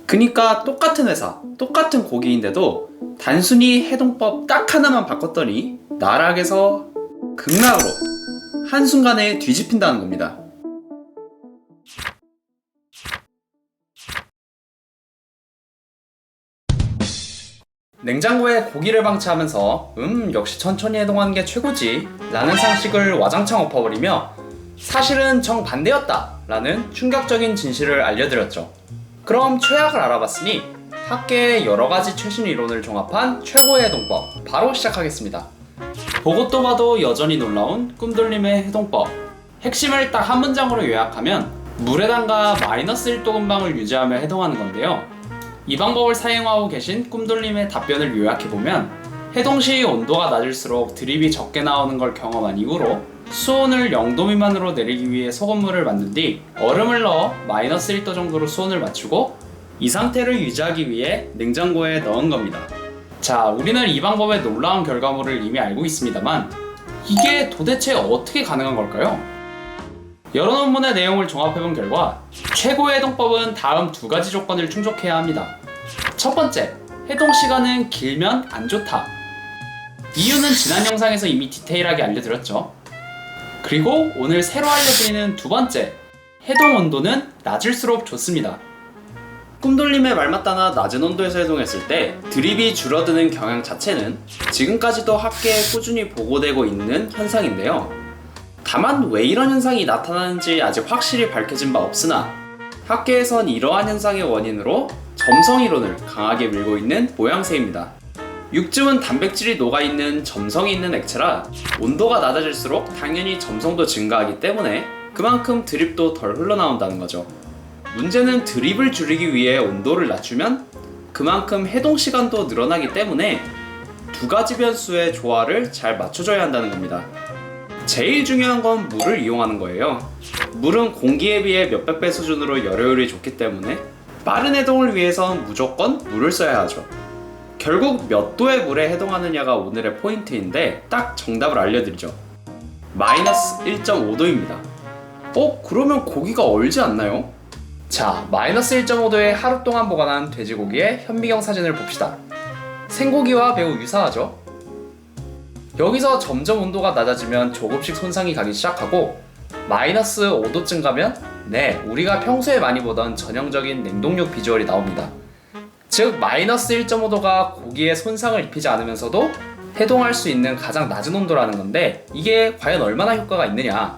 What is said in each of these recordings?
그니까 똑같은 회사, 똑같은 고기인데도 단순히 해동법 딱 하나만 바꿨더니 나락에서 극락으로 한순간에 뒤집힌다는 겁니다. 냉장고에 고기를 방치하면서 역시 천천히 해동하는 게 최고지 라는 상식을 와장창 엎어버리며 사실은 정반대였다 라는 충격적인 진실을 알려드렸죠. 그럼 최악을 알아봤으니 학계의 여러가지 최신 이론을 종합한 최고의 해동법 바로 시작하겠습니다. 보고 또 봐도 여전히 놀라운 꿈돌림의 해동법. 핵심을 딱 한 문장으로 요약하면 물에 담가 마이너스 1도 근방을 유지하며 해동하는 건데요. 이 방법을 사용하고 계신 꿈돌림의 답변을 요약해보면 해동 시 온도가 낮을수록 드립이 적게 나오는 걸 경험한 이후로 수온을 0도 미만으로 내리기 위해 소금물을 만든 뒤 얼음을 넣어 마이너스 1도 정도로 수온을 맞추고 이 상태를 유지하기 위해 냉장고에 넣은 겁니다. 자, 우리는 이 방법의 놀라운 결과물을 이미 알고 있습니다만 이게 도대체 어떻게 가능한 걸까요? 여러 논문의 내용을 종합해본 결과 최고의 해동법은 다음 두 가지 조건을 충족해야 합니다. 첫 번째, 해동 시간은 길면 안 좋다. 이유는 지난 영상에서 이미 디테일하게 알려드렸죠. 그리고 오늘 새로 알려드리는 두 번째, 해동 온도는 낮을수록 좋습니다. 꿈돌림의 말 맞다나 낮은 온도에서 해동했을 때 드립이 줄어드는 경향 자체는 지금까지도 학계에 꾸준히 보고되고 있는 현상인데요. 다만 왜 이런 현상이 나타나는지 아직 확실히 밝혀진 바 없으나 학계에선 이러한 현상의 원인으로 점성이론을 강하게 밀고 있는 모양새입니다. 육즙은 단백질이 녹아있는 점성이 있는 액체라 온도가 낮아질수록 당연히 점성도 증가하기 때문에 그만큼 드립도 덜 흘러나온다는 거죠. 문제는 드립을 줄이기 위해 온도를 낮추면 그만큼 해동 시간도 늘어나기 때문에 두 가지 변수의 조화를 잘 맞춰줘야 한다는 겁니다. 제일 중요한 건 물을 이용하는 거예요. 물은 공기에 비해 몇백 배 수준으로 열효율이 좋기 때문에 빠른 해동을 위해선 무조건 물을 써야 하죠. 결국 몇 도의 물에 해동하느냐가 오늘의 포인트인데 딱 정답을 알려드리죠. 마이너스 1.5도입니다. 그러면 고기가 얼지 않나요? 자, 마이너스 1.5도에 하루 동안 보관한 돼지고기의 현미경 사진을 봅시다. 생고기와 매우 유사하죠? 여기서 점점 온도가 낮아지면 조금씩 손상이 가기 시작하고 마이너스 5도쯤 가면 우리가 평소에 많이 보던 전형적인 냉동육 비주얼이 나옵니다. 즉 마이너스 1.5도가 고기에 손상을 입히지 않으면서도 해동할 수 있는 가장 낮은 온도라는 건데 이게 과연 얼마나 효과가 있느냐.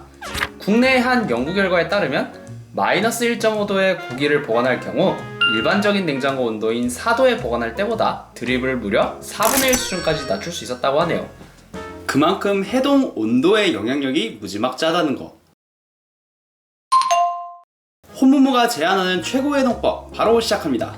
국내의 한 연구 결과에 따르면 마이너스 1.5도의 고기를 보관할 경우 일반적인 냉장고 온도인 4도에 보관할 때보다 드립을 무려 4분의 1 수준까지 낮출 수 있었다고 하네요. 그만큼 해동 온도의 영향력이 무지막지하다는 거. 혼무무가 제안하는 최고의 해동법 바로 시작합니다.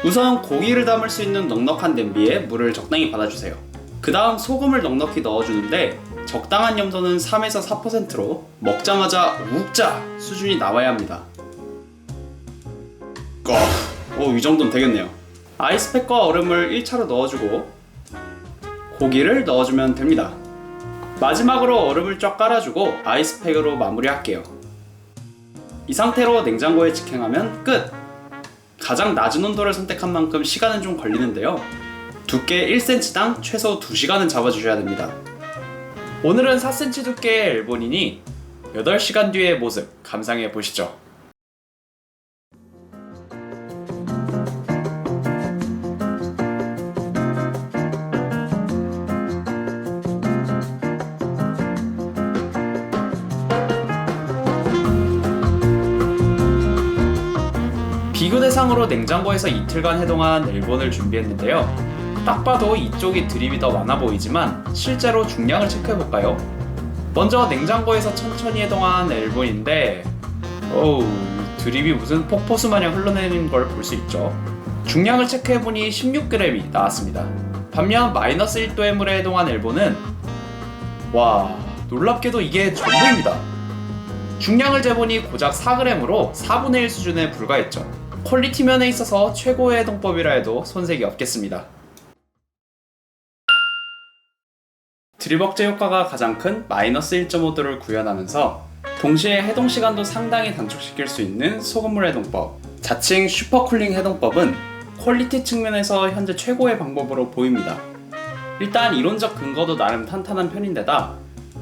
우선 고기를 담을 수 있는 넉넉한 냄비에 물을 적당히 받아주세요. 그 다음 소금을 넉넉히 넣어주는데 적당한 염도는 3에서 4%로 먹자마자 우욱자 수준이 나와야 합니다. 이 정도는 되겠네요. 아이스팩과 얼음을 1차로 넣어주고 고기를 넣어주면 됩니다. 마지막으로 얼음을 쫙 깔아주고 아이스팩으로 마무리할게요. 이 상태로 냉장고에 직행하면 끝! 가장 낮은 온도를 선택한 만큼 시간은 좀 걸리는데요. 두께 1cm당 최소 2시간은 잡아주셔야 됩니다. 오늘은 4cm 두께의 엘본이니 8시간 뒤의 모습 감상해 보시죠. 비교 대상으로 냉장고에서 이틀간 해동한 엘본을 준비했는데요. 딱 봐도 이쪽이 드립이 더 많아 보이지만 실제로 중량을 체크해볼까요? 먼저 냉장고에서 천천히 해동한 엘본인데 드립이 무슨 폭포수 마냥 흘러내리는 걸 볼 수 있죠. 중량을 체크해보니 16g이 나왔습니다. 반면 마이너스 1도의 물에 해동한 엘본은 놀랍게도 이게 전부입니다. 중량을 재보니 고작 4g으로 4분의 1 수준에 불과했죠. 퀄리티 면에 있어서 최고의 해동법이라 해도 손색이 없겠습니다. 드립 억제 효과가 가장 큰 마이너스 1.5도를 구현하면서 동시에 해동 시간도 상당히 단축시킬 수 있는 소금물 해동법. 자칭 슈퍼쿨링 해동법은 퀄리티 측면에서 현재 최고의 방법으로 보입니다. 일단 이론적 근거도 나름 탄탄한 편인데다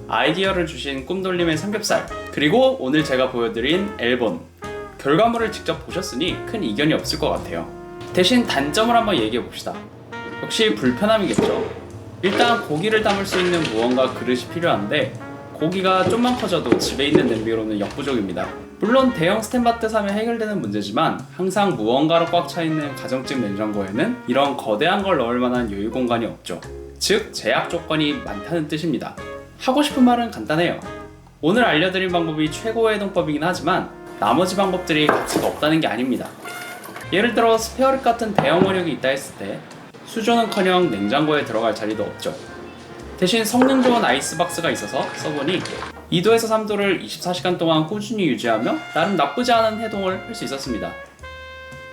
아이디어를 주신 꿈돌림의 삼겹살, 그리고 오늘 제가 보여드린 엘본, 결과물을 직접 보셨으니 큰 이견이 없을 것 같아요. 대신 단점을 한번 얘기해 봅시다. 역시 불편함이겠죠. 일단 고기를 담을 수 있는 무언가 그릇이 필요한데 고기가 좀만 커져도 집에 있는 냄비로는 역부족입니다. 물론 대형 스탠바트 사면 해결되는 문제지만 항상 무언가로 꽉 차있는 가정집 냉장고에는 이런 거대한 걸 넣을 만한 여유 공간이 없죠. 즉 제약 조건이 많다는 뜻입니다. 하고 싶은 말은 간단해요. 오늘 알려드린 방법이 최고의 해동법이긴 하지만 나머지 방법들이 가치가 없다는 게 아닙니다. 예를 들어 스페어립 같은 대형 원역이 있다 했을 때 수조는커녕 냉장고에 들어갈 자리도 없죠. 대신 성능 좋은 아이스박스가 있어서 써보니 2도에서 3도를 24시간 동안 꾸준히 유지하며 나름 나쁘지 않은 해동을 할 수 있었습니다.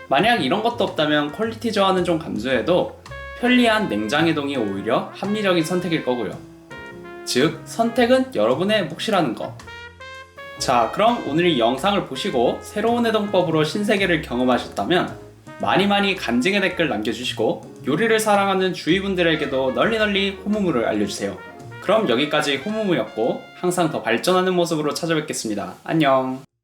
만약 이런 것도 없다면 퀄리티 저하는 좀 감수해도 편리한 냉장 해동이 오히려 합리적인 선택일 거고요. 즉 선택은 여러분의 몫이라는 거. 자, 그럼 오늘 이 영상을 보시고 새로운 해동법으로 신세계를 경험하셨다면 많이 간증의 댓글 남겨주시고 요리를 사랑하는 주위 분들에게도 널리 호무무를 알려주세요. 그럼 여기까지 호무무였고 항상 더 발전하는 모습으로 찾아뵙겠습니다. 안녕.